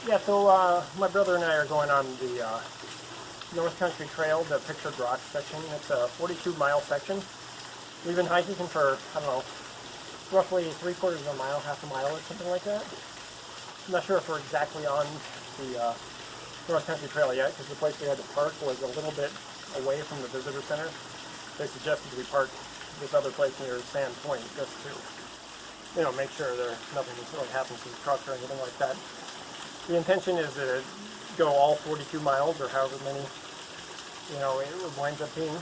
Yeah, so my brother and I are going on the North Country Trail, the Pictured Rock section. It's a 42-mile section. We've been hiking for, I don't know, roughly 3/4 of a mile, half a mile or something like that. I'm not sure if we're exactly on the North Country Trail yet, because the place we had to park was a little bit away from the visitor center. They suggested we park this other place near Sand Point just to, you know, make sure nothing really happens to the truck or anything like that. The intention is to go all 42 miles or however many, you know, it winds up being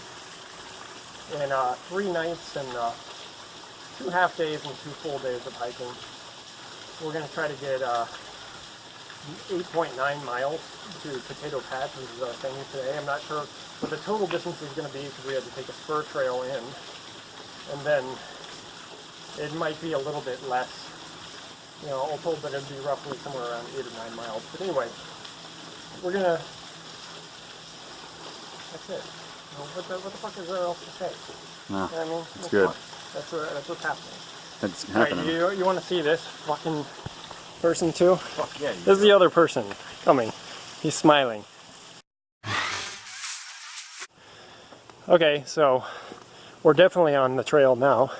in 3 nights and 2 half days and 2 full days of hiking. We're going to try to get 8.9 miles to Potato Patch, which is our venue today. I'm not sure what the total distance is going to be because we had to take a spur trail in, and then it might be a little bit less. You know, all told, but it'd be roughly somewhere around 8 or 9 miles. But anyway, we're gonna. That's it. You know, what the fuck is there else to say? No, you know what I mean? it's good. That's what's happening. It's happening. Right, you want to see this fucking person too? Fuck yeah. This is the other person coming. He's smiling. Okay, so we're definitely on the trail now.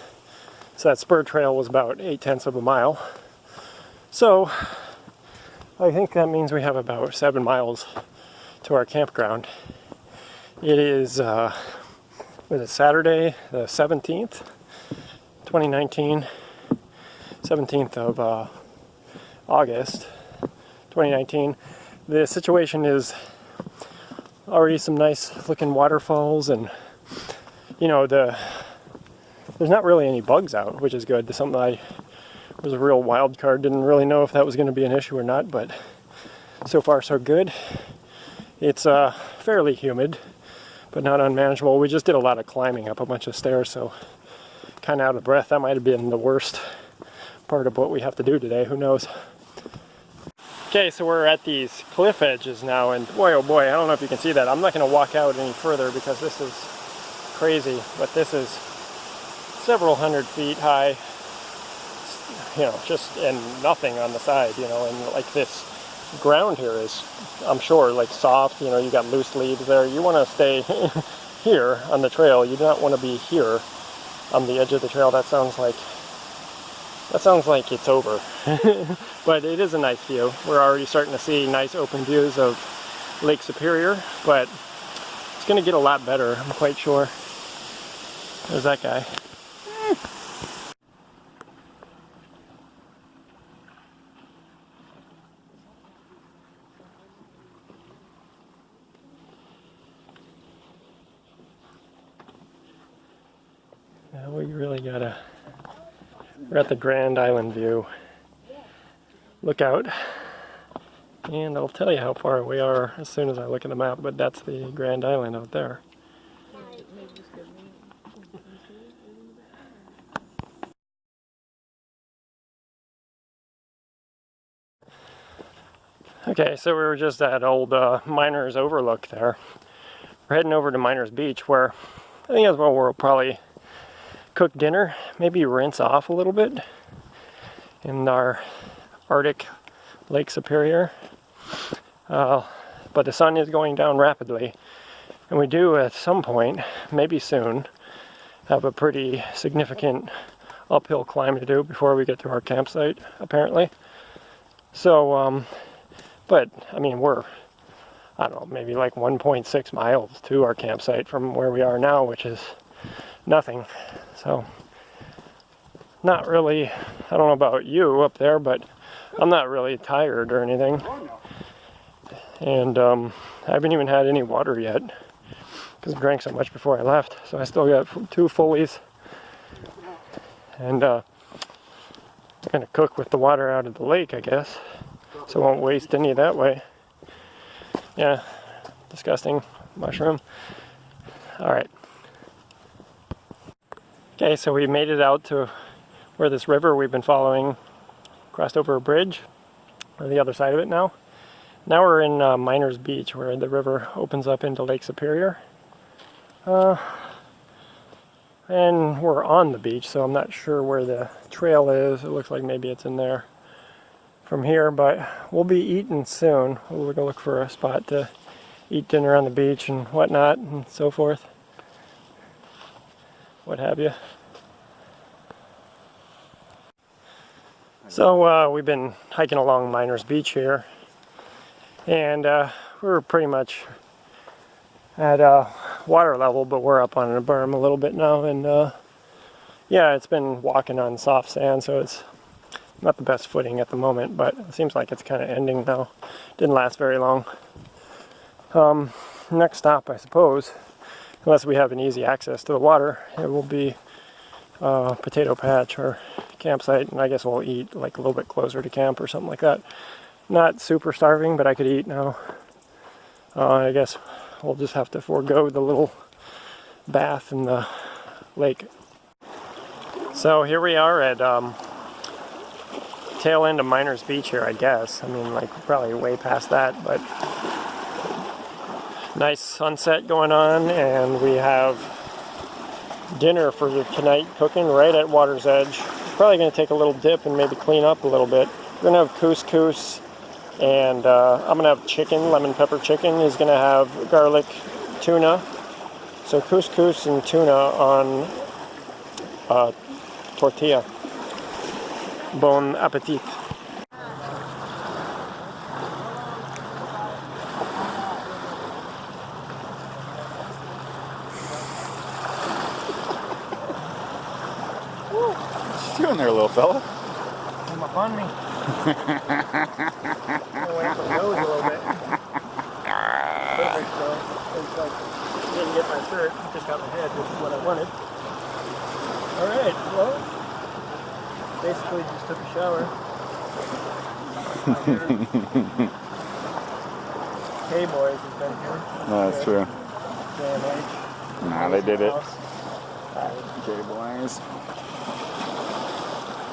So that spur trail was about 8/10 of a mile. So I think that means we have about 7 miles to our campground. It is, was it Saturday the 17th, 2019, 17th of August, 2019. The situation is already some nice looking waterfalls, and you know, there's not really any bugs out, which is good. There's something I was a real wild card. Didn't really know if that was going to be an issue or not, but so far so good. It's fairly humid, but not unmanageable. We just did a lot of climbing up a bunch of stairs, so kind of out of breath. That might have been the worst part of what we have to do today. Who knows? Okay, so we're at these cliff edges now, and boy oh boy, I don't know if you can see that. I'm not going to walk out any further because this is crazy, but this is several hundred feet high, you know, just, and nothing on the side, you know, and like this ground here is, I'm sure, like soft, you know, you got loose leaves there. You want to stay here on the trail. You do not want to be here on the edge of the trail. That sounds like it's over. But it is a nice view. We're already starting to see nice open views of Lake Superior, but it's going to get a lot better, I'm quite sure. There's that guy. Now we really gotta, we're at the Grand Island view. Look out, and I'll tell you how far we are as soon as I look at the map, but that's the Grand Island out there. Okay, so we were just at old Miners Overlook there. We're heading over to Miners Beach, where I think that's where we'll probably cook dinner, maybe rinse off a little bit in our Arctic Lake Superior. But the sun is going down rapidly, and we do at some point, maybe soon, have a pretty significant uphill climb to do before we get to our campsite, apparently. So, but I mean, we're, I don't know, maybe like 1.6 miles to our campsite from where we are now, which is nothing. So, not really, I don't know about you up there, but I'm not really tired or anything. And I haven't even had any water yet because I drank so much before I left. So I still got 2 fullies. And I'm going to cook with the water out of the lake, I guess. So I won't waste any that way. Yeah, disgusting mushroom. Alright. Okay, so we made it out to where this river we've been following crossed over a bridge. We're on the other side of it now. Now we're in Miners Beach, where the river opens up into Lake Superior. And we're on the beach, so I'm not sure where the trail is. It looks like maybe it's in there. from here, but we'll be eating soon. We're gonna look for a spot to eat dinner on the beach and whatnot and so forth. What have you. So we've been hiking along Miners Beach here, and we're pretty much at water level, but we're up on a berm a little bit now, and yeah, it's been walking on soft sand, so it's not the best footing at the moment, but it seems like it's kind of ending now. Didn't last very long. Next stop, I suppose, unless we have an easy access to the water, it will be Potato Patch or campsite, and I guess we'll eat like a little bit closer to camp or something like that. Not super starving, but I could eat now. I guess we'll just have to forego the little bath in the lake. So here we are at tail end of Miners Beach here, I guess. I mean, like, probably way past that, but nice sunset going on, and we have dinner for tonight cooking right at water's edge. Probably going to take a little dip and maybe clean up a little bit. We're going to have couscous, and I'm going to have chicken, lemon pepper chicken. He's going to have garlic tuna. So couscous and tuna on tortilla. Bon appetit. What you doing there, little fella? Come up on me. Away from the nose a little bit. Perfect, though. It's like, didn't get my shirt, just got my head, which is what I wanted. Alright, well, basically just took a shower. K-Boys has been here. No, that's true. JMH. Nah, they did it. K-Boys.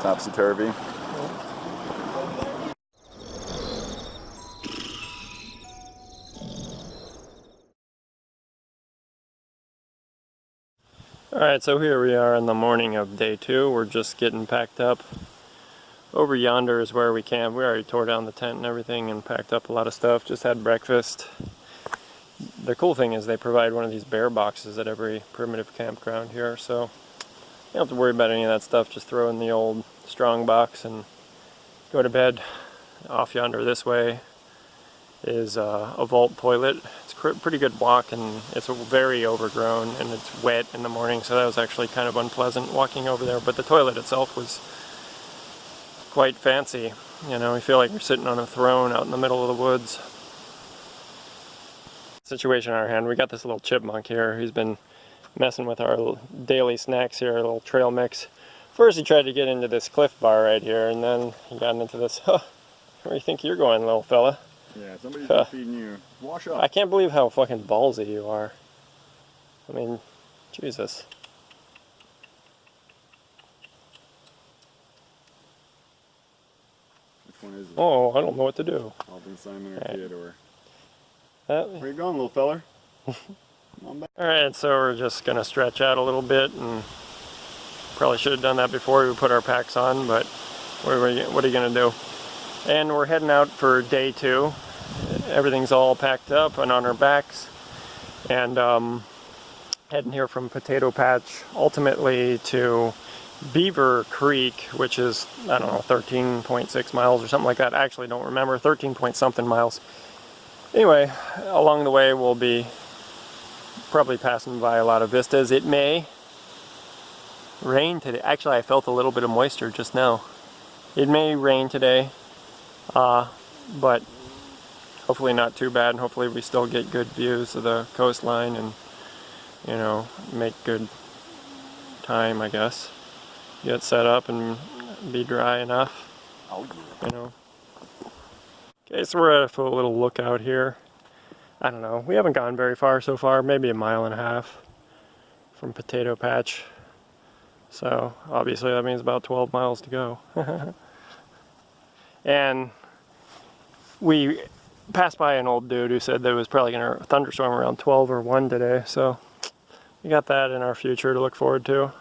Topsy-turvy. Alright, so here we are in the morning of day 2. We're just getting packed up. Over yonder is where we camp. We already tore down the tent and everything and packed up a lot of stuff. Just had breakfast. The cool thing is they provide one of these bear boxes at every primitive campground here, so you don't have to worry about any of that stuff. Just throw in the old strong box and go to bed. Off yonder this way is a vault toilet. It's a pretty good walk, and it's very overgrown, and it's wet in the morning, so that was actually kind of unpleasant walking over there. But the toilet itself was quite fancy. You know, we feel like we're sitting on a throne out in the middle of the woods. Situation on our hand, we got this little chipmunk here. He's been messing with our daily snacks here, a little trail mix. First he tried to get into this Cliff Bar right here, and then he got into this. Where do you think you're going, little fella? Yeah, somebody's been feeding you. Wash up. I can't believe how fucking ballsy you are. I mean, Jesus. Which one is it? Oh, I don't know what to do. Alvin, Simon, or Right. Theodore? Where you going, little feller? Come on back. Alright, so we're just going to stretch out a little bit, and probably should have done that before we put our packs on, but what are you going to do? And we're heading out for day 2. Everything's all packed up and on our backs, and heading here from Potato Patch ultimately to Beaver Creek, which is, I don't know, 13.6 miles or something like that. I actually don't remember, 13 point something miles. Anyway, along the way we'll be probably passing by a lot of vistas. It may rain today. Actually, I felt a little bit of moisture just now. It may rain today, but hopefully not too bad, and hopefully we still get good views of the coastline and, you know, make good time, I guess. Get set up and be dry enough. Oh, yeah. You know. Okay, so we're at a little lookout here. I don't know, we haven't gone very far so far, maybe a mile and a half from Potato Patch. So obviously that means about 12 miles to go. And we passed by an old dude who said there was probably going to thunderstorm around 12 or 1 today, so we got that in our future to look forward to.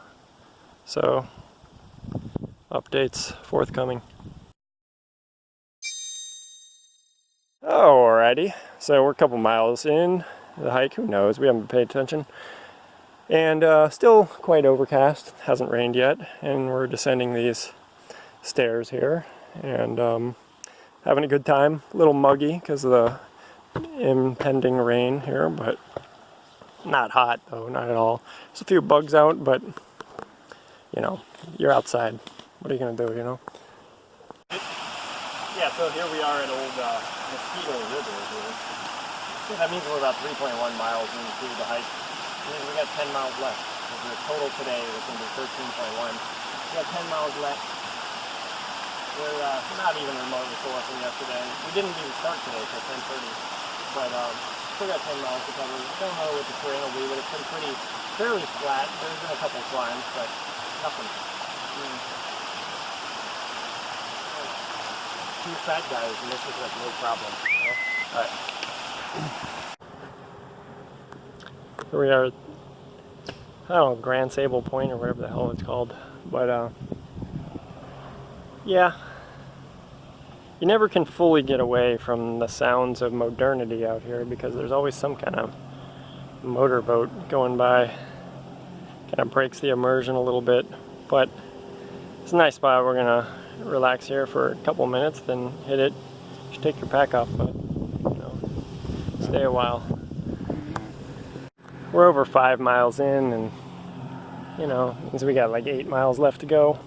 So updates forthcoming. Alrighty, so we're a couple miles in the hike. Who knows? We haven't paid attention. And still quite overcast. Hasn't rained yet. And we're descending these stairs here. And having a good time. A little muggy because of the impending rain here, but not hot though, not at all. There's a few bugs out, but you know, you're outside. What are you gonna do, you know? Yeah, so here we are at Old Mosquito River here. So that means we're about 3.1 miles into the hike. That means we got 10 miles left. So the total today was going to be 13.1. We got 10 miles left. We're not even remotely sore from yesterday. We didn't even start today till 10:30, but still got 10 miles to cover. Don't know what the terrain will be, but it's been fairly flat. There's been a couple climbs, but nothing. Two fat guys, and this is like no problem. You know? All right. Here we are. I don't know, Grand Sable Point or whatever the hell it's called, but yeah. You never can fully get away from the sounds of modernity out here because there's always some kind of motorboat going by. Kind of breaks the immersion a little bit, but it's a nice spot. We're gonna relax here for a couple minutes, then hit it. You should take your pack off, but you know, stay a while. We're over 5 miles in, and you know, means we got like 8 miles left to go,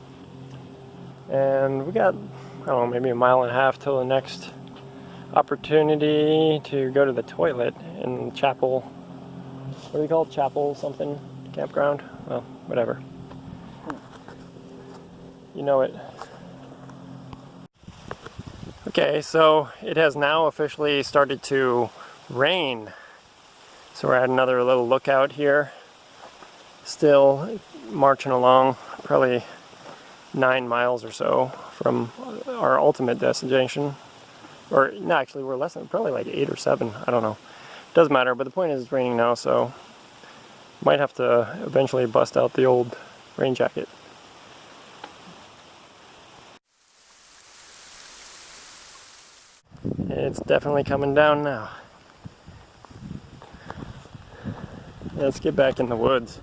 and we got, I don't know, maybe a mile and a half till the next opportunity to go to the toilet in Chapel. What do you call it? Chapel something campground? Well, whatever. You know it. Okay, so it has now officially started to rain. So we're at another little lookout here. Still marching along, probably 9 miles or so from our ultimate destination. Or no, actually we're less than, probably like 8 or 7, I don't know. Doesn't matter, but the point is it's raining now, so might have to eventually bust out the old rain jacket. It's definitely coming down now. Let's get back in the woods.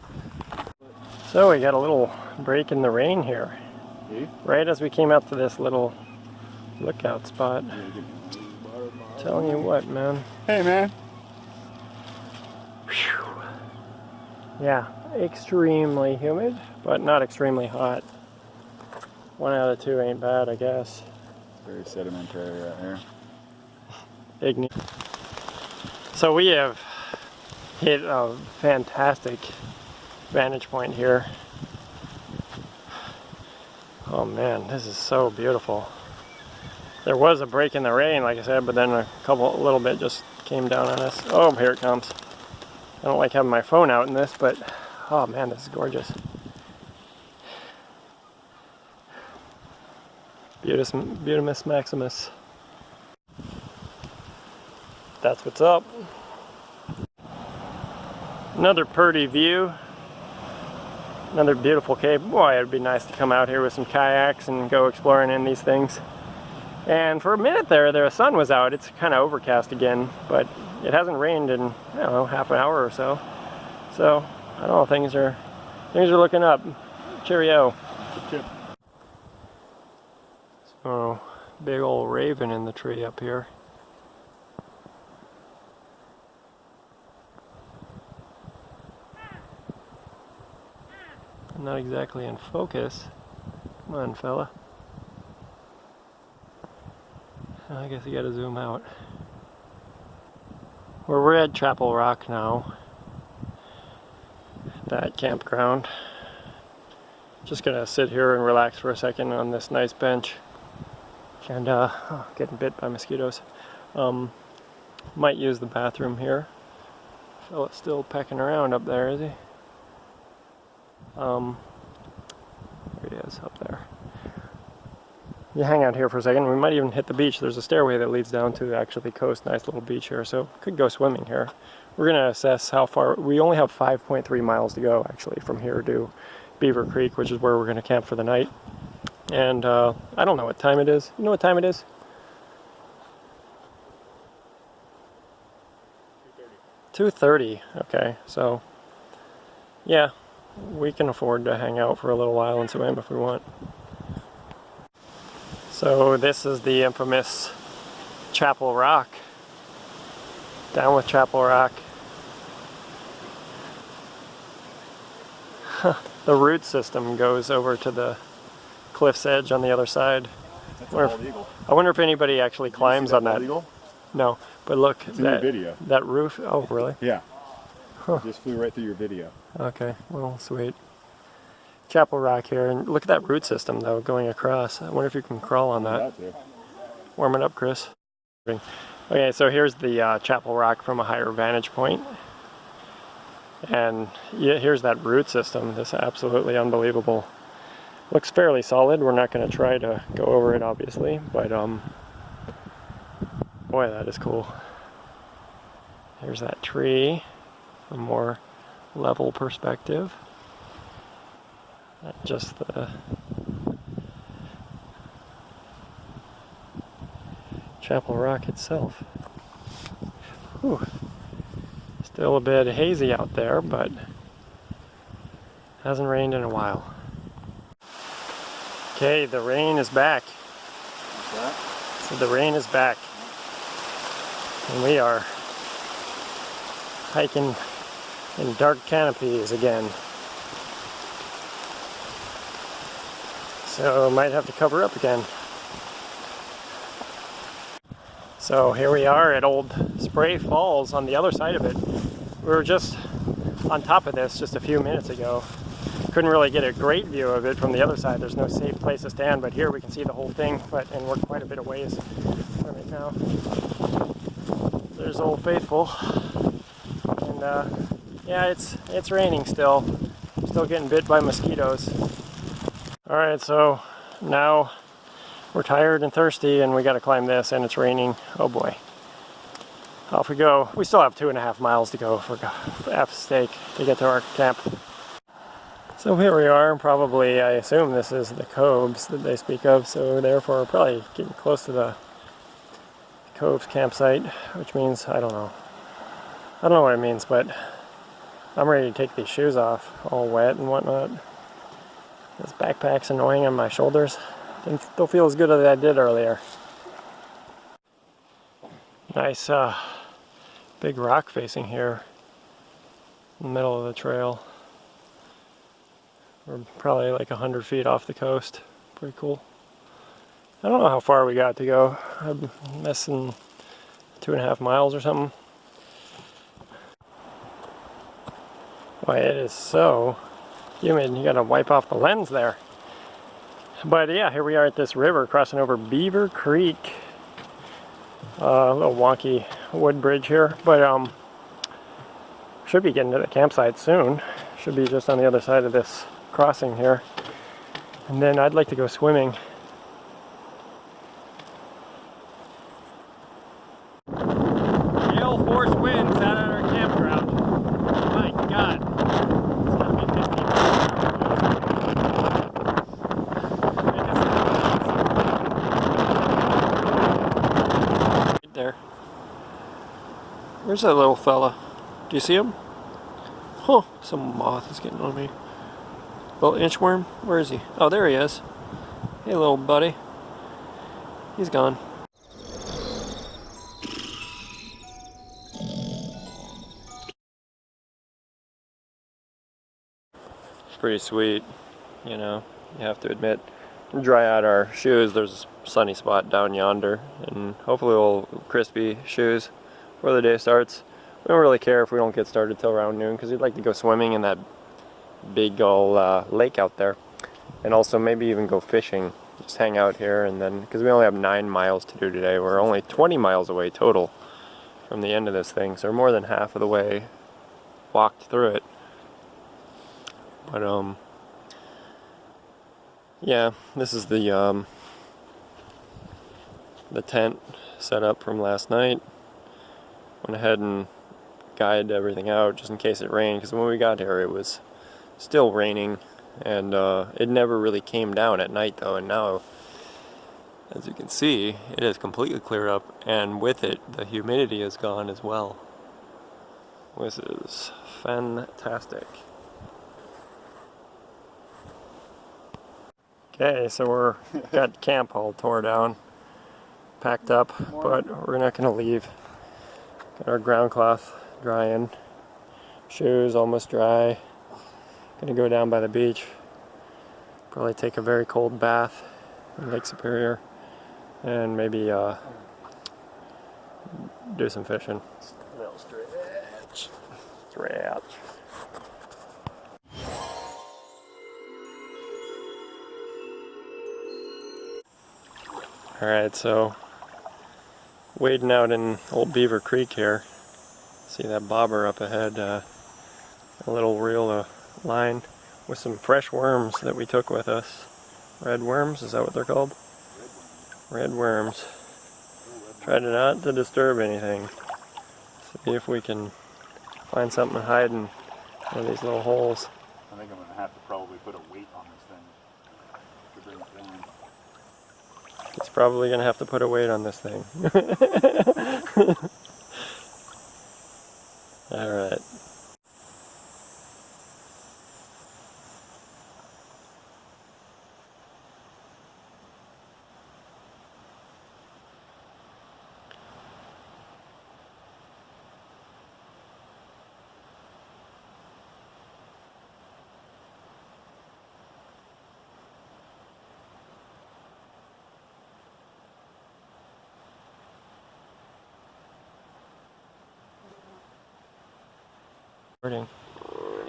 So we got a little break in the rain here. Right as we came out to this little lookout spot. Telling you what, man. Hey, man. Whew. Yeah, extremely humid, but not extremely hot. 1 out of 2 ain't bad, I guess. It's very sedimentary out here. So we have hit a fantastic vantage point here. Oh man, this is so beautiful. There was a break in the rain, like I said, but then a little bit just came down on us. Oh, here it comes. I don't like having my phone out in this, but oh man, this is gorgeous. Beautimus Maximus. That's what's up. Another pretty view. Another beautiful cave. Boy, it'd be nice to come out here with some kayaks and go exploring in these things. And for a minute there, the sun was out. It's kind of overcast again, but it hasn't rained in, I don't know, half an hour or so. So, I don't know, things are looking up. Cheerio. So, big old raven in the tree up here. Not exactly in focus. Come on, fella. I guess you gotta zoom out. We're at Chapel Rock now. That campground. Just gonna sit here and relax for a second on this nice bench. And oh, getting bit by mosquitoes. Might use the bathroom here. Fella's still pecking around up there, is he? There he is, up there. You hang out here for a second. We might even hit the beach. There's a stairway that leads down to actually the coast. Nice little beach here, so could go swimming here. We're gonna assess how far. We only have 5.3 miles to go actually from here to Beaver Creek, which is where we're gonna camp for the night. And I don't know what time it is. You know what time it is? 2:30. Okay, so yeah, we can afford to hang out for a little while and swim if we want. So this is the infamous Chapel Rock. Down with Chapel Rock. The root system goes over to the cliff's edge on the other side. That's a bald eagle. I wonder if anybody actually climbs on that. Eagle? No, but look, It's in your video. That roof. Oh, really? Yeah. Huh. Just flew right through your video. Okay, well, sweet. Chapel Rock here, and look at that root system though going across. I wonder if you can crawl on that. Warm it up, Chris. Okay, so here's the Chapel Rock from a higher vantage point. And yeah, here's that root system. This is absolutely unbelievable. Looks fairly solid. We're not going to try to go over it, obviously, but boy, that is cool. Here's that tree, a more level perspective. Not just the Chapel Rock itself. Whew. Still a bit hazy out there, but hasn't rained in a while. Okay, the rain is back. So the rain is back. And we are hiking in dark canopies again. So might have to cover up again. So here we are at Old Spray Falls on the other side of it. We were just on top of this just a few minutes ago. Couldn't really get a great view of it from the other side. There's no safe place to stand, but here we can see the whole thing, and we're quite a bit of ways from it now. There's Old Faithful. And yeah, it's raining still. Still getting bit by mosquitoes. Alright, so now we're tired and thirsty and we gotta climb this, and it's raining. Oh boy. Off we go. We still have 2.5 miles to go for F's sake to get to our camp. So here we are, and probably, I assume this is the coves that they speak of, so therefore we're probably getting close to the coves campsite, which means, I don't know. I don't know what it means, but I'm ready to take these shoes off, all wet and whatnot. This backpack's annoying on my shoulders. Don't feel as good as I did earlier. Nice big rock facing here in the middle of the trail. We're probably like 100 feet off the coast. Pretty cool. I don't know how far we got to go. I'm missing 2.5 miles or something. Boy, it is so humid. You gotta wipe off the lens there. But yeah, here we are at this river crossing over Beaver Creek. A little wonky wood bridge here, but should be getting to the campsite soon. Should be just on the other side of this crossing here. And then I'd like to go swimming. Gale force winds out at our campground. My God. It's gotta be 50 right there. Where's that little fella? Do you see him? Huh, some moth is getting on me. Little inchworm? Where is he? Oh, there he is. Hey, little buddy. He's gone. Pretty sweet, you know, you have to admit. Dry out our shoes. There's a sunny spot down yonder, and hopefully we'll crispy shoes before the day starts. We don't really care if we don't get started till around noon, because we'd like to go swimming in that big old lake out there, and also maybe even go fishing. Just hang out here, and then, because we only have 9 miles to do today, we're only 20 miles away total from the end of this thing, so we're more than half of the way walked through it. But yeah, this is the tent set up from last night. Went ahead and guided everything out just in case it rained, because when we got here it was still raining, and it never really came down at night though, and now, as you can see, it has completely cleared up, and with it the humidity is gone as well. This is fantastic. Okay, so we're got camp all tore down, packed up, but we're not gonna leave. Got our ground cloth drying, shoes almost dry. Gonna go down by the beach, probably take a very cold bath in Lake Superior, and maybe do some fishing. A little stretch. Stretch. Alright, so wading out in Old Beaver Creek here. See that bobber up ahead, a little reel of line with some fresh worms that we took with us. Red worms, is that what they're called? Red worms. Tried not to disturb anything. See if we can find something to hide in one of these little holes. I think I'm going to have to probably put a weight on this thing to bring it down. He's probably going to have to put a weight on this thing. Alright.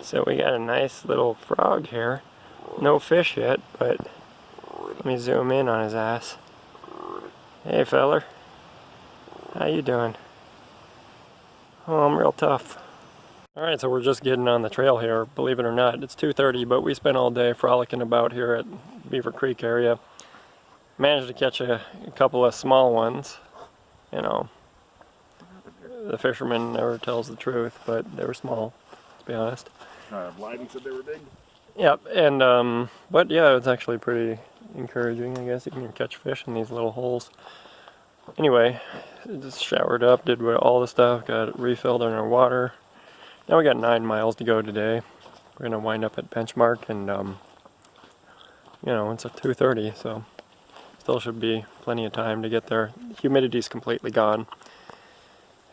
So we got a nice little frog here. No fish yet, but let me zoom in on his ass. Hey feller, how you doing? Oh, I'm real tough. Alright, so we're just getting on the trail here. Believe it or not, it's 2:30, but we spent all day frolicking about here at Beaver Creek area. Managed to catch a couple of small ones. You know, the fisherman never tells the truth, but they were small, to be honest. Blyden said they were big. Yep, and but yeah, it's actually pretty encouraging. I guess you can catch fish in these little holes. Anyway, just showered up, did all the stuff, got refilled on our water. Now we got 9 miles to go today. We're gonna wind up at Benchmark, and you know, it's at 2:30, so still should be plenty of time to get there. Humidity's completely gone.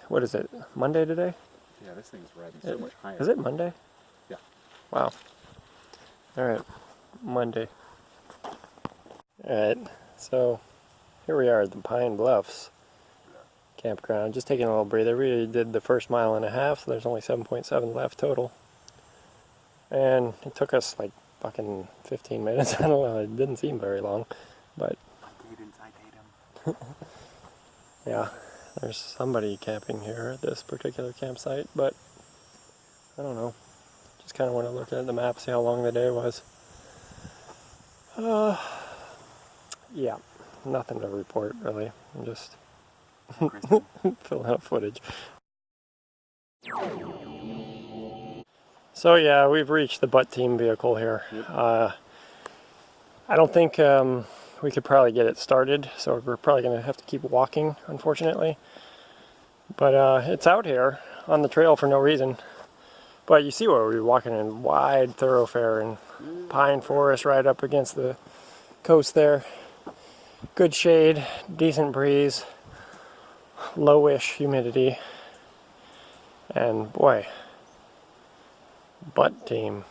What is it? Monday today? Yeah, this thing's riding so much higher. Is it Monday? Yeah. Wow. Alright, Monday. Alright, so here we are at the Pine Bluffs campground. Just taking a little breather. We did the first 1.5 miles, so there's only 7.7 left total. And it took us like fucking 15 minutes. I don't know, it didn't seem very long, but yeah, there's somebody camping here at this particular campsite, but I don't know. Just kind of want to look at the map, see how long the day was. Yeah, nothing to report really. I'm just filling out footage. So yeah, we've reached the butt team vehicle here. Yep. I don't think we could probably get it started, so we're probably going to have to keep walking, unfortunately. But it's out here on the trail for no reason. But you see where we're walking in wide thoroughfare and pine forest right up against the coast there. Good shade, decent breeze, lowish humidity, and boy, butt team.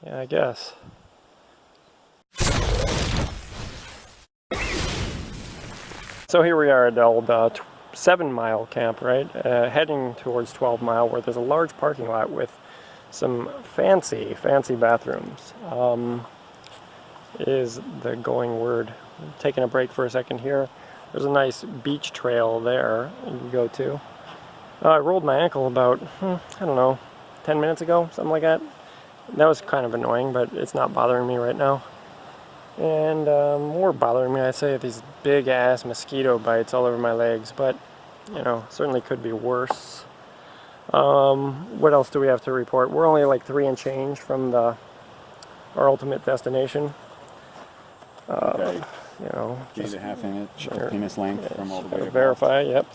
Yeah, I guess. So here we are at the old 7-mile camp, right? Heading towards 12-mile, where there's a large parking lot with some fancy bathrooms. Is the going word. Taking a break for a second here. There's a nice beach trail there you can go to. I rolled my ankle about, I don't know, 10 minutes ago, something like that. That was kind of annoying, but it's not bothering me right now. And more bothering me, I'd say, these big ass mosquito bites all over my legs, but you know, certainly could be worse. What else do we have to report? We're only like 3 and change from our ultimate destination. Okay. You know, 8.5 inch penis length from all the way. Verify, yep.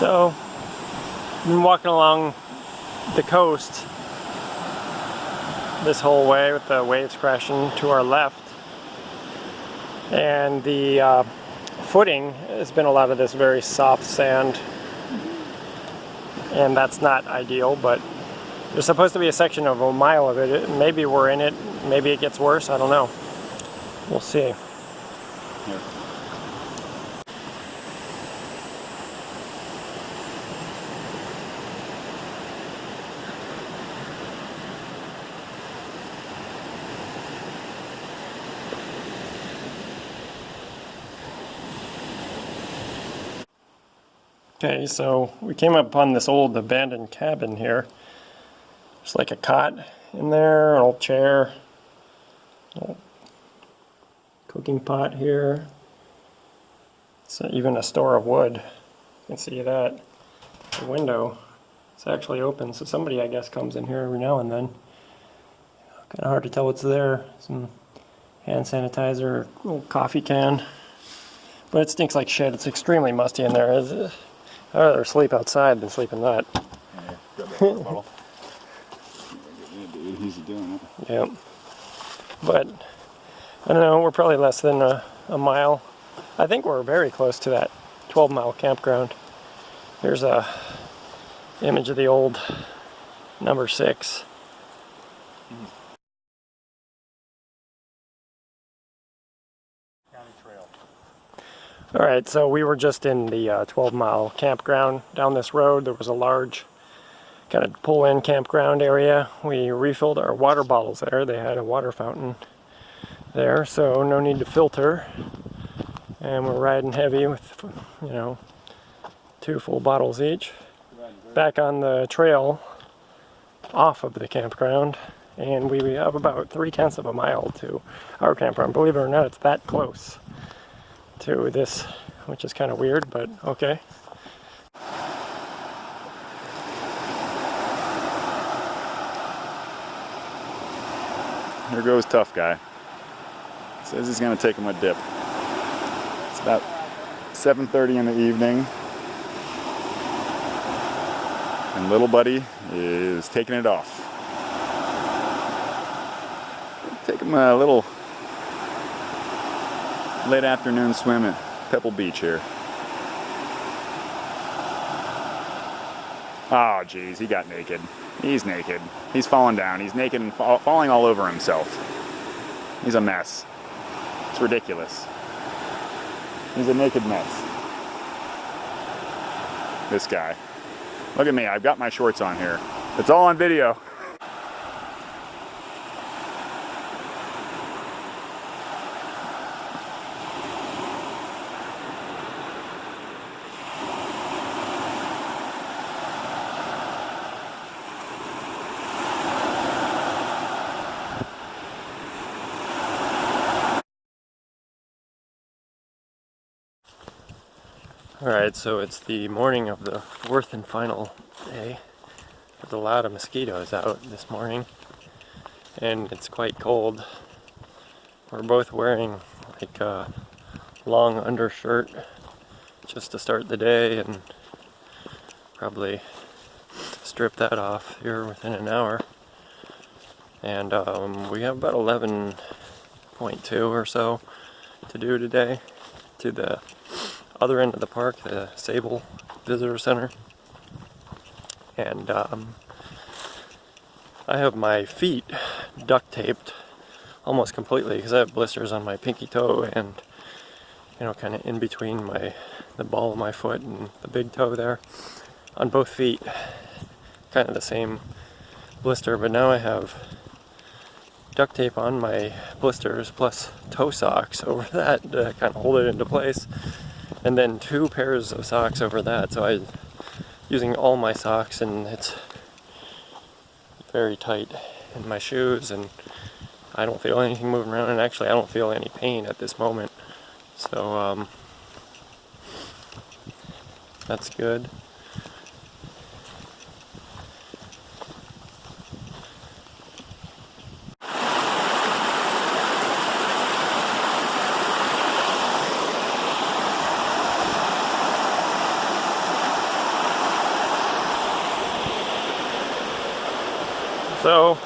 So, been walking along the coast this whole way with the waves crashing to our left, and the footing has been a lot of this very soft sand, and that's not ideal, but there's supposed to be a section of a mile of it. Maybe we're in it, maybe it gets worse, I don't know. We'll see. Here. Okay, so we came upon this old abandoned cabin here. There's like a cot in there, an old chair, old cooking pot here. So even a store of wood. You can see that. The window is actually open, so somebody, I guess, comes in here every now and then. Kind of hard to tell what's there. Some hand sanitizer, a little coffee can. But it stinks like shit. It's extremely musty in there. I'd rather sleep outside than sleep in that. Yeah, grab that water bottle. Yeah, dude, he's doing it. Yep. But, I don't know, we're probably less than a mile. I think we're very close to that 12-mile campground. Here's a image of the old number 6. Alright, so we were just in the 12-mile campground down this road. There was a large kind of pull-in campground area. We refilled our water bottles there. They had a water fountain there, so no need to filter. And we're riding heavy with, 2 full bottles each. Back on the trail off of the campground, and we have about 3/10 of a mile to our campground. Believe it or not, it's that close to this, which is kind of weird, but okay. Here goes tough guy. Says he's gonna take him a dip. It's about 7:30 in the evening, and little buddy is taking it off. Take him a little late afternoon swim at Pebble Beach here. Oh geez, he got naked. He's naked. He's falling down. He's naked and falling all over himself. He's a mess. It's ridiculous. He's a naked mess. This guy. Look at me, I've got my shorts on here. It's all on video. Alright, so it's the morning of the 4th and final day. There's a lot of mosquitoes out this morning, and it's quite cold. We're both wearing like a long undershirt just to start the day, and probably strip that off here within an hour. And we have about 11.2 or so to do today to the other end of the park, the Sable Visitor Center. And I have my feet duct taped almost completely because I have blisters on my pinky toe and kind of in between the ball of my foot and the big toe there on both feet, kind of the same blister. But now I have duct tape on my blisters plus toe socks over that to kind of hold it into place, and then 2 pairs of socks over that. So I'm using all my socks, and it's very tight in my shoes, and I don't feel anything moving around, and actually I don't feel any pain at this moment. So that's good. So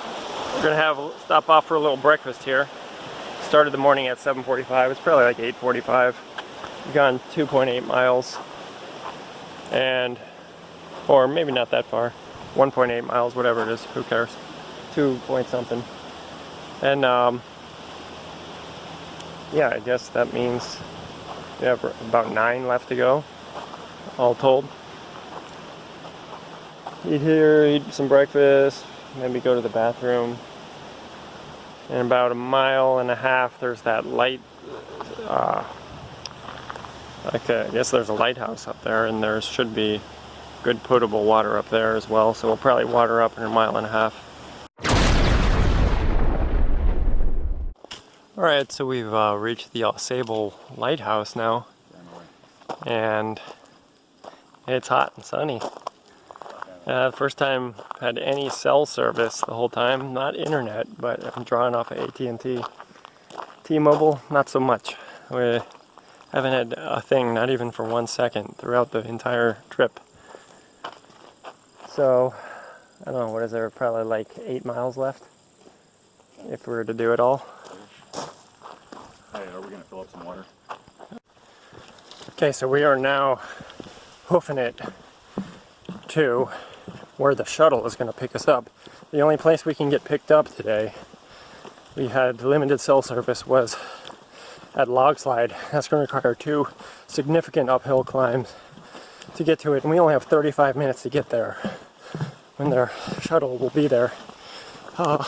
we're gonna stop off for a little breakfast here. Started the morning at 7:45. It's probably like 8:45. We've gone 2.8 miles, or maybe not that far. 1.8 miles, whatever it is. Who cares? 2 point something. And yeah, I guess that means we have about 9 left to go, all told. Eat here, eat some breakfast, maybe go to the bathroom. In about 1.5 miles, there's that light, I guess there's a lighthouse up there, and there should be good potable water up there as well, so we'll probably water up in 1.5 miles. Alright, so we've reached the Sable Lighthouse now, and it's hot and sunny. First time had any cell service the whole time, not internet, but I'm drawing off of AT&T. T-Mobile, not so much. We haven't had a thing, not even for 1 second, throughout the entire trip. So, I don't know, what is there, probably like 8 miles left, if we were to do it all. Hey, are we going to fill up some water? Okay, so we are now hoofing it to where the shuttle is going to pick us up. The only place we can get picked up today, we had limited cell service, was at Log Slide. That's going to require 2 significant uphill climbs to get to it, and we only have 35 minutes to get there when their shuttle will be there. I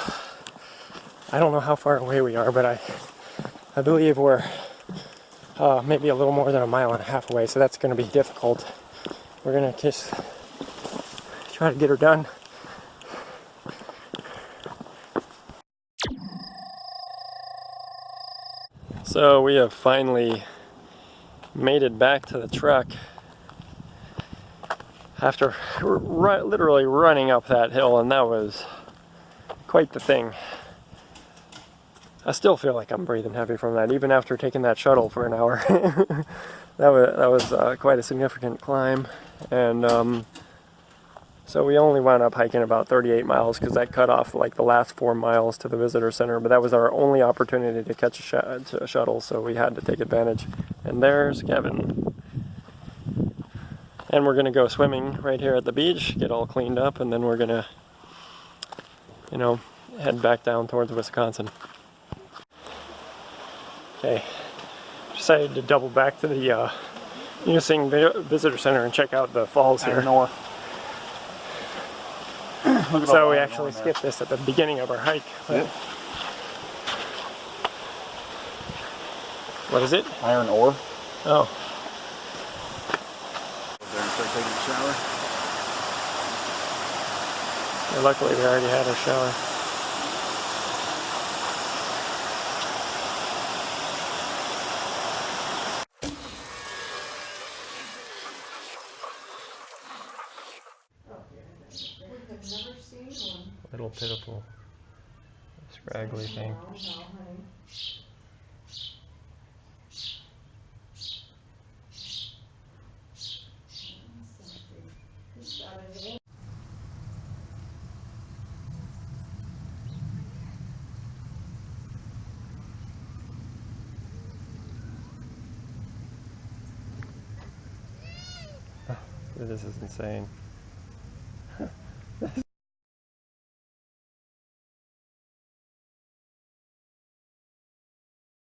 don't know how far away we are, but I believe we're maybe a little more than 1.5 miles away, so that's going to be difficult. We're going to just try to get her done. So we have finally made it back to the truck after literally running up that hill, and that was quite the thing. I still feel like I'm breathing heavy from that, even after taking that shuttle for an hour. that was quite a significant climb, and so we only wound up hiking about 38 miles because that cut off like the last 4 miles to the visitor center, but that was our only opportunity to catch a shuttle, so we had to take advantage. And there's Kevin. And we're going to go swimming right here at the beach, get all cleaned up, and then we're going to, head back down towards Wisconsin. Okay, decided to double back to the Unising Visitor Center and check out the falls here. So we actually skipped this at the beginning of our hike. Yep. What is it? Iron ore. Oh. Go there and start taking a shower. Yeah, luckily we already had a shower. Little pitiful, scraggly thing. This is insane.